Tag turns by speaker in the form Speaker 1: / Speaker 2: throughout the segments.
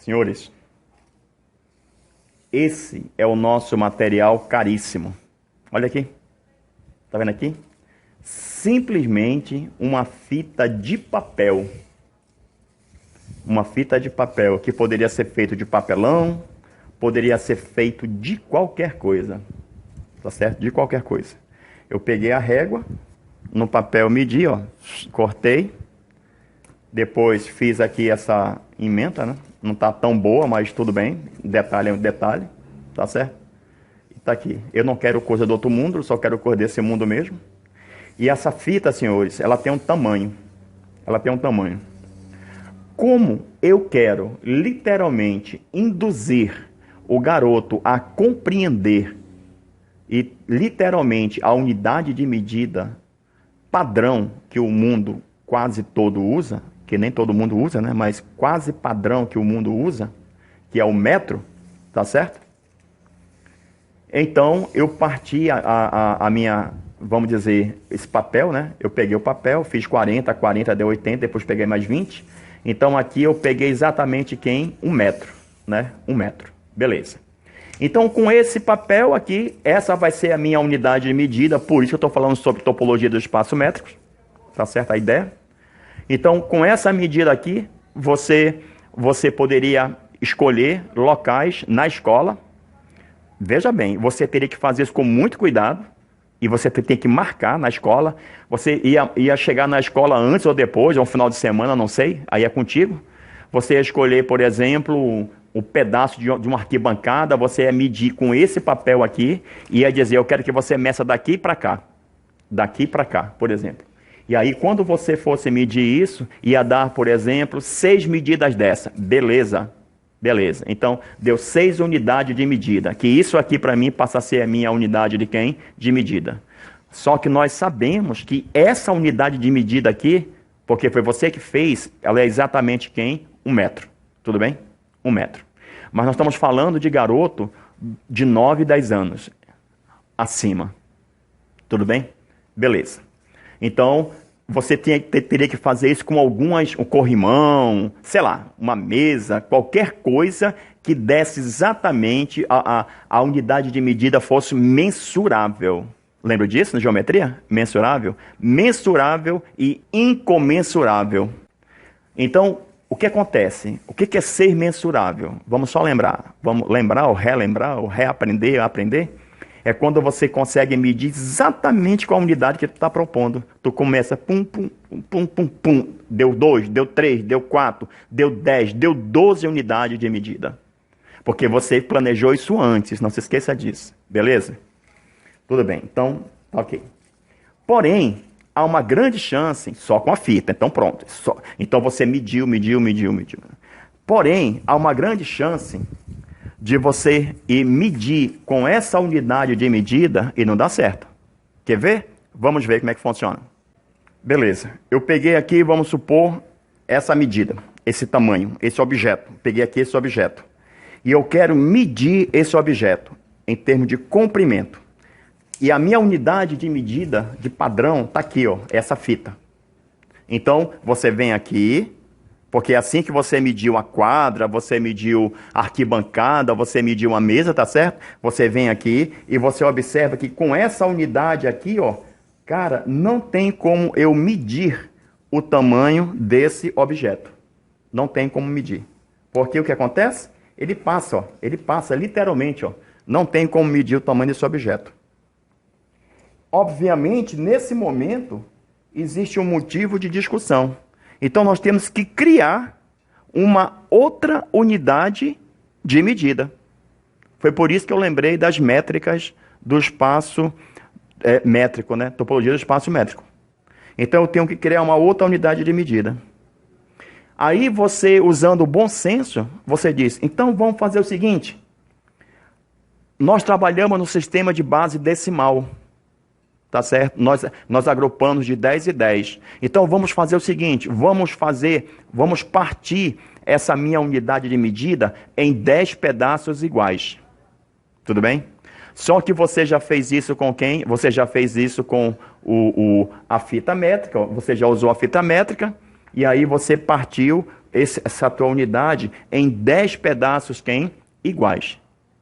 Speaker 1: Senhores, esse é o nosso material caríssimo. Olha aqui. Tá vendo aqui? Simplesmente uma fita de papel. Uma fita de papel que poderia ser feito de papelão, poderia ser feito de qualquer coisa. Tá certo? De qualquer coisa. Eu peguei a régua, no papel medi, ó, cortei. Depois fiz aqui essa emenda, né? Não tá tão boa, mas tudo bem. Detalhe é um detalhe, tá certo? E tá aqui. Eu não quero coisa do outro mundo, eu só quero coisa desse mundo mesmo. E essa fita, senhores, ela tem um tamanho. Ela tem um tamanho. Como eu quero literalmente induzir o garoto a compreender e literalmente a unidade de medida padrão que o mundo quase todo usa, que nem todo mundo usa, né? Mas quase padrão que o mundo usa, que é o metro, tá certo? Então, eu parti a minha, vamos dizer, esse papel, né? Eu peguei o papel, fiz 40, 40 deu 80, depois peguei mais 20. Então, aqui eu peguei exatamente quem? 1 metro, né? 1 metro. Beleza. Então, com esse papel aqui, essa vai ser a minha unidade de medida, por isso que eu estou falando sobre topologia dos espaços métricos. Tá certo a ideia? Então, com essa medida aqui, você poderia escolher locais na escola. Veja bem, você teria que fazer isso com muito cuidado. E você tem que marcar na escola. Você ia chegar na escola antes ou depois, ou um final de semana, não sei. Aí é contigo. Você ia escolher, por exemplo, um pedaço de uma arquibancada. Você ia medir com esse papel aqui. E ia dizer, eu quero que você meça daqui para cá. Daqui para cá, por exemplo. E aí, quando você fosse medir isso, ia dar, por exemplo, 6 medidas dessa. Beleza. Beleza. Então, deu 6 unidades de medida. Que isso aqui, para mim, passa a ser a minha unidade de quem? De medida. Só que nós sabemos que essa unidade de medida aqui, porque foi você que fez, ela é exatamente quem? 1 metro. Tudo bem? 1 metro. Mas nós estamos falando de garoto de 9, 10 anos. Acima. Tudo bem? Beleza. Então, você teria que fazer isso com um corrimão, sei lá, uma mesa, qualquer coisa que desse exatamente a unidade de medida fosse mensurável. Lembra disso na geometria? Mensurável? Mensurável e incomensurável. Então, o que acontece? O que é ser mensurável? Vamos só lembrar. Vamos lembrar ou reaprender, aprender? É quando você consegue medir exatamente qual a unidade que tu está propondo. Tu começa, pum, pum, pum, pum, pum. Deu 2, deu 3, deu 4, deu 10, deu 12 unidades de medida. Porque você planejou isso antes, não se esqueça disso. Beleza? Tudo bem, então, ok. Porém, há uma grande chance, só com a fita, então pronto. Então você mediu. Porém, há uma grande chance de você ir medir com essa unidade de medida e não dá certo. Quer ver? Vamos ver como é que funciona. Beleza. Eu peguei aqui, vamos supor, essa medida, esse tamanho, esse objeto. Peguei aqui esse objeto. E eu quero medir esse objeto em termos de comprimento. E a minha unidade de medida, de padrão, está aqui, ó, essa fita. Então, você vem aqui, porque assim que você mediu a quadra, você mediu a arquibancada, você mediu a mesa, tá certo? Você vem aqui e você observa que com essa unidade aqui, ó, cara, não tem como eu medir o tamanho desse objeto. Não tem como medir. Porque o que acontece? Ele passa literalmente, ó. Não tem como medir o tamanho desse objeto. Obviamente, nesse momento, existe um motivo de discussão. Então, nós temos que criar uma outra unidade de medida. Foi por isso que eu lembrei das métricas do espaço métrico, né? Topologia do espaço métrico. Então, eu tenho que criar uma outra unidade de medida. Aí, você, usando o bom senso, você diz, então, vamos fazer o seguinte. Nós trabalhamos no sistema de base decimal. Tá certo? Nós agrupamos de 10 e 10. Então, vamos fazer o seguinte, vamos partir essa minha unidade de medida em 10 pedaços iguais. Tudo bem? Só que você já fez isso com quem? Você já fez isso com a fita métrica, você já usou a fita métrica, e aí você partiu essa tua unidade em 10 pedaços iguais.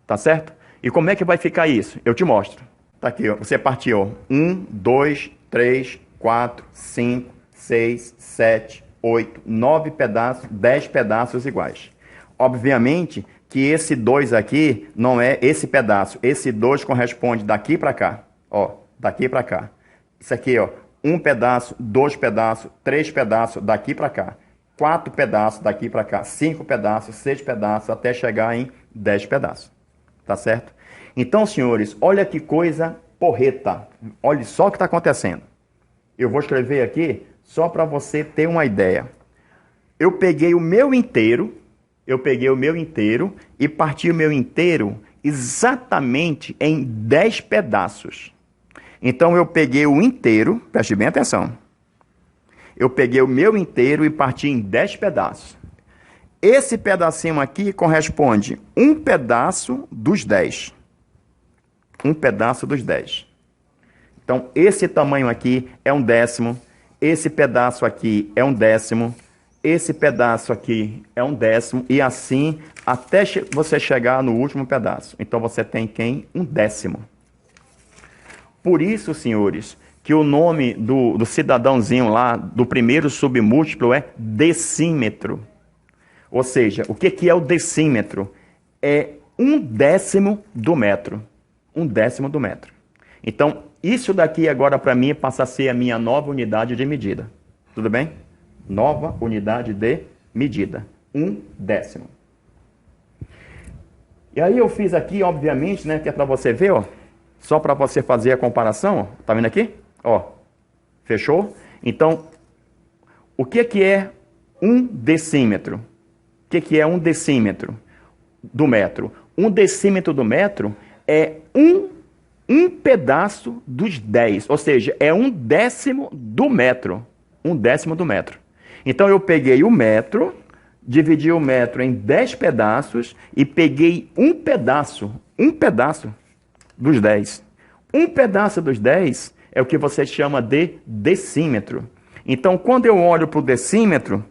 Speaker 1: Tá certo? E como é que vai ficar isso? Eu te mostro. Tá aqui, ó. Você partiu 1, 2, 3, 4, 5, 6, 7, 8, 9 pedaços, 10 pedaços iguais. Obviamente que esse 2 aqui não é esse pedaço. Esse 2 corresponde daqui para cá. Ó, daqui para cá. Isso aqui, ó, 1 pedaço, 2 pedaços, 3 pedaços daqui para cá. 4 pedaços daqui para cá. 5 pedaços, 6 pedaços, até chegar em 10 pedaços. Tá certo? Então, senhores, olha que coisa porreta. Olha só o que está acontecendo. Eu vou escrever aqui só para você ter uma ideia. Eu peguei o meu inteiro e parti o meu inteiro exatamente em 10 pedaços. Então, eu peguei o inteiro, preste bem atenção. Eu peguei o meu inteiro e parti em 10 pedaços. Esse pedacinho aqui corresponde um pedaço dos 10. Um pedaço dos 10. Então, esse tamanho aqui é 1/10. Esse pedaço aqui é 1/10. Esse pedaço aqui é 1/10. E assim, até você chegar no último pedaço. Então, você tem 1/10. Por isso, senhores, que o nome do cidadãozinho lá, do primeiro submúltiplo, é decímetro. Ou seja, o que é o decímetro? É 1/10 do metro. 1/10 do metro. Então, isso daqui agora para mim passa a ser a minha nova unidade de medida. Tudo bem? Nova unidade de medida. 1/10. E aí eu fiz aqui, obviamente, né, que é para você ver, ó. Só para você fazer a comparação, ó. Tá vendo aqui? Ó. Fechou? Então, o que é 1 decímetro? O que é 1 decímetro do metro? 1 decímetro do metro é um pedaço dos 10, ou seja, é 1/10 do metro. 1/10 do metro. Então eu peguei o metro, dividi o metro em 10 pedaços e peguei um pedaço dos 10. Um pedaço dos 10 é o que você chama de decímetro. Então, quando eu olho para o decímetro,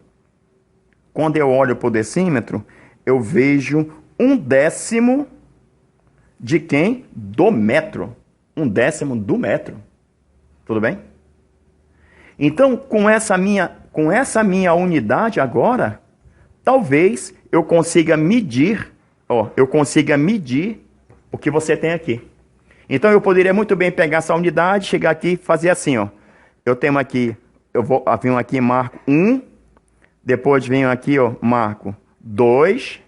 Speaker 1: eu vejo 1/10 de quem? Do metro. 1/10 do metro. Tudo bem? Então, com essa minha unidade agora, talvez eu consiga medir, o que você tem aqui. Então, eu poderia muito bem pegar essa unidade, chegar aqui e fazer assim, ó. Eu tenho aqui, venho aqui e marco 1, depois venho aqui, ó, marco 2,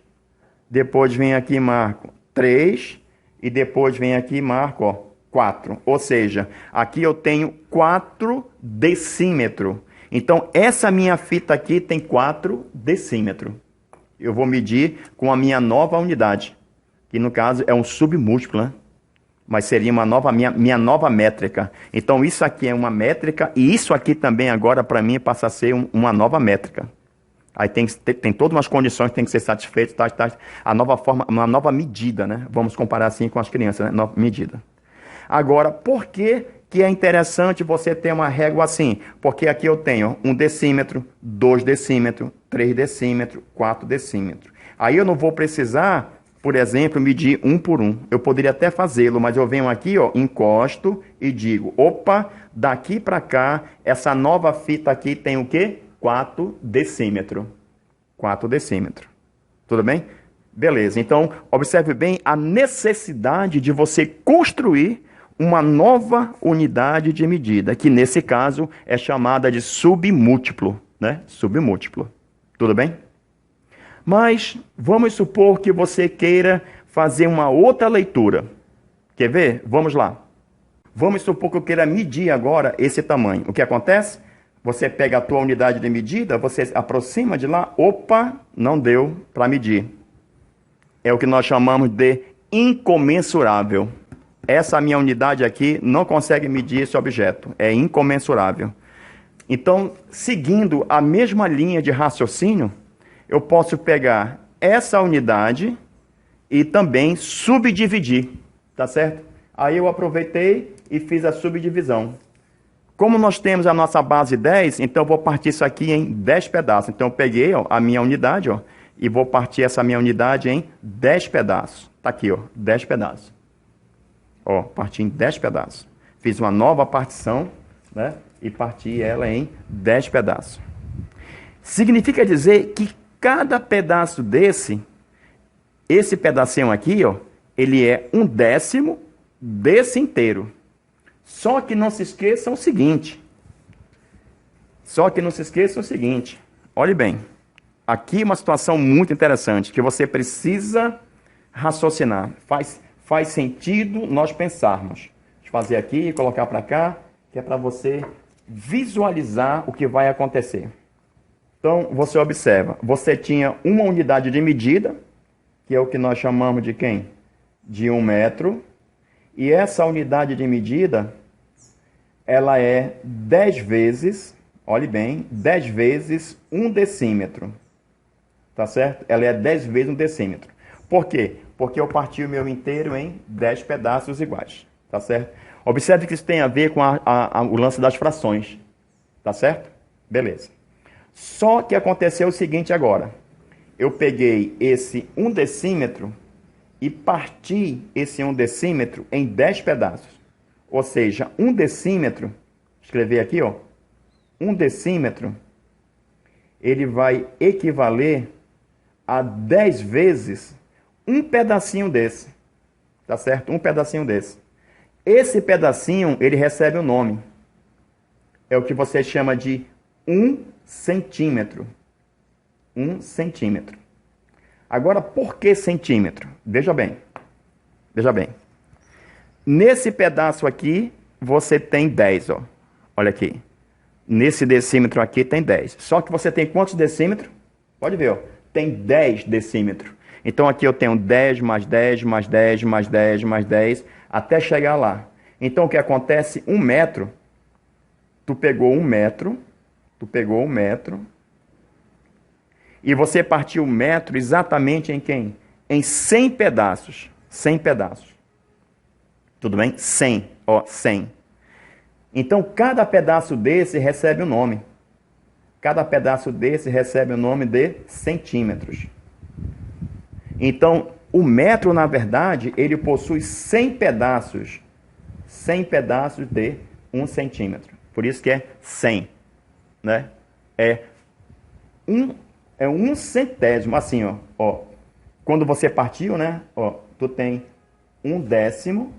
Speaker 1: depois venho aqui e marco 3, e depois venho aqui e marco, ó, 4. Ou seja, aqui eu tenho 4 decímetros. Então, essa minha fita aqui tem 4 decímetros. Eu vou medir com a minha nova unidade, que no caso é um submúltiplo, né? Mas seria minha nova métrica. Então, isso aqui é uma métrica e isso aqui também agora, para mim, passa a ser uma nova métrica. Aí tem todas umas condições que tem que ser satisfeitas, a nova forma, uma nova medida, né? Vamos comparar assim com as crianças, né? Nova medida. Agora, por que é interessante você ter uma régua assim? Porque aqui eu tenho 1 decímetro, 2 decímetros, 3 decímetros, 4 decímetros. Aí eu não vou precisar, por exemplo, medir 1 por 1. Eu poderia até fazê-lo, mas eu venho aqui, ó, encosto e digo, opa, daqui para cá, essa nova fita aqui tem o quê? 4 decímetros. 4 decímetros. Tudo bem? Beleza. Então, observe bem a necessidade de você construir uma nova unidade de medida, que nesse caso é chamada de submúltiplo, né? Submúltiplo. Tudo bem? Mas vamos supor que você queira fazer uma outra leitura. Quer ver? Vamos lá. Vamos supor que eu queira medir agora esse tamanho. O que acontece? Você pega a tua unidade de medida, você aproxima de lá, opa, não deu para medir. É o que nós chamamos de incomensurável. Essa minha unidade aqui não consegue medir esse objeto, é incomensurável. Então, seguindo a mesma linha de raciocínio, eu posso pegar essa unidade e também subdividir, tá certo? Aí eu aproveitei e fiz a subdivisão. Como nós temos a nossa base 10, então eu vou partir isso aqui em 10 pedaços. Então eu peguei, ó, a minha unidade, ó, e vou partir essa minha unidade em 10 pedaços. Tá aqui, ó, 10 pedaços. Ó, parti em 10 pedaços. Fiz uma nova partição, né? E parti ela em 10 pedaços. Significa dizer que cada pedaço esse pedacinho aqui, ó, ele é 1/10 desse inteiro. Só que não se esqueçam o seguinte. Olhe bem. Aqui uma situação muito interessante que você precisa raciocinar. Faz sentido nós pensarmos. Deixa eu fazer aqui e colocar para cá, que é para você visualizar o que vai acontecer. Então, você observa. Você tinha uma unidade de medida, que é o que nós chamamos de quem? De 1 metro. E essa unidade de medida, ela é 10 vezes, olhe bem, 10 vezes 1 decímetro. Tá certo? Ela é 10 vezes 1 decímetro. Por quê? Porque eu parti o meu inteiro em 10 pedaços iguais. Tá certo? Observe que isso tem a ver com o lance das frações. Tá certo? Beleza. Só que aconteceu o seguinte agora. Eu peguei esse 1 decímetro e parti esse 1 decímetro em 10 pedaços. Ou seja, 1 decímetro, escrever aqui, ó, 1 decímetro, ele vai equivaler a 10 vezes um pedacinho desse. Tá certo? Um pedacinho desse. Esse pedacinho, ele recebe um nome. É o que você chama de 1 centímetro. 1 centímetro. Agora, por que centímetro? Veja bem. Veja bem. Nesse pedaço aqui, você tem 10, ó. Olha aqui. Nesse decímetro aqui tem 10. Só que você tem quantos decímetros? Pode ver, ó. Tem 10 decímetros. Então aqui eu tenho 10 mais 10 mais 10 mais 10 mais 10, até chegar lá. Então o que acontece? 1 metro. Tu pegou 1 metro. E você partiu o metro exatamente em quem? Em 100 pedaços. 100 pedaços. Tudo bem? 100. Ó, 100. Então, cada pedaço desse recebe um nome. Cada pedaço desse recebe o nome de centímetros. Então, o metro, na verdade, ele possui 100 pedaços. 100 pedaços de 1 centímetro. Por isso que é 100. Né? É um centésimo, assim, ó. Quando você partiu, né? Ó, tu tem 1/10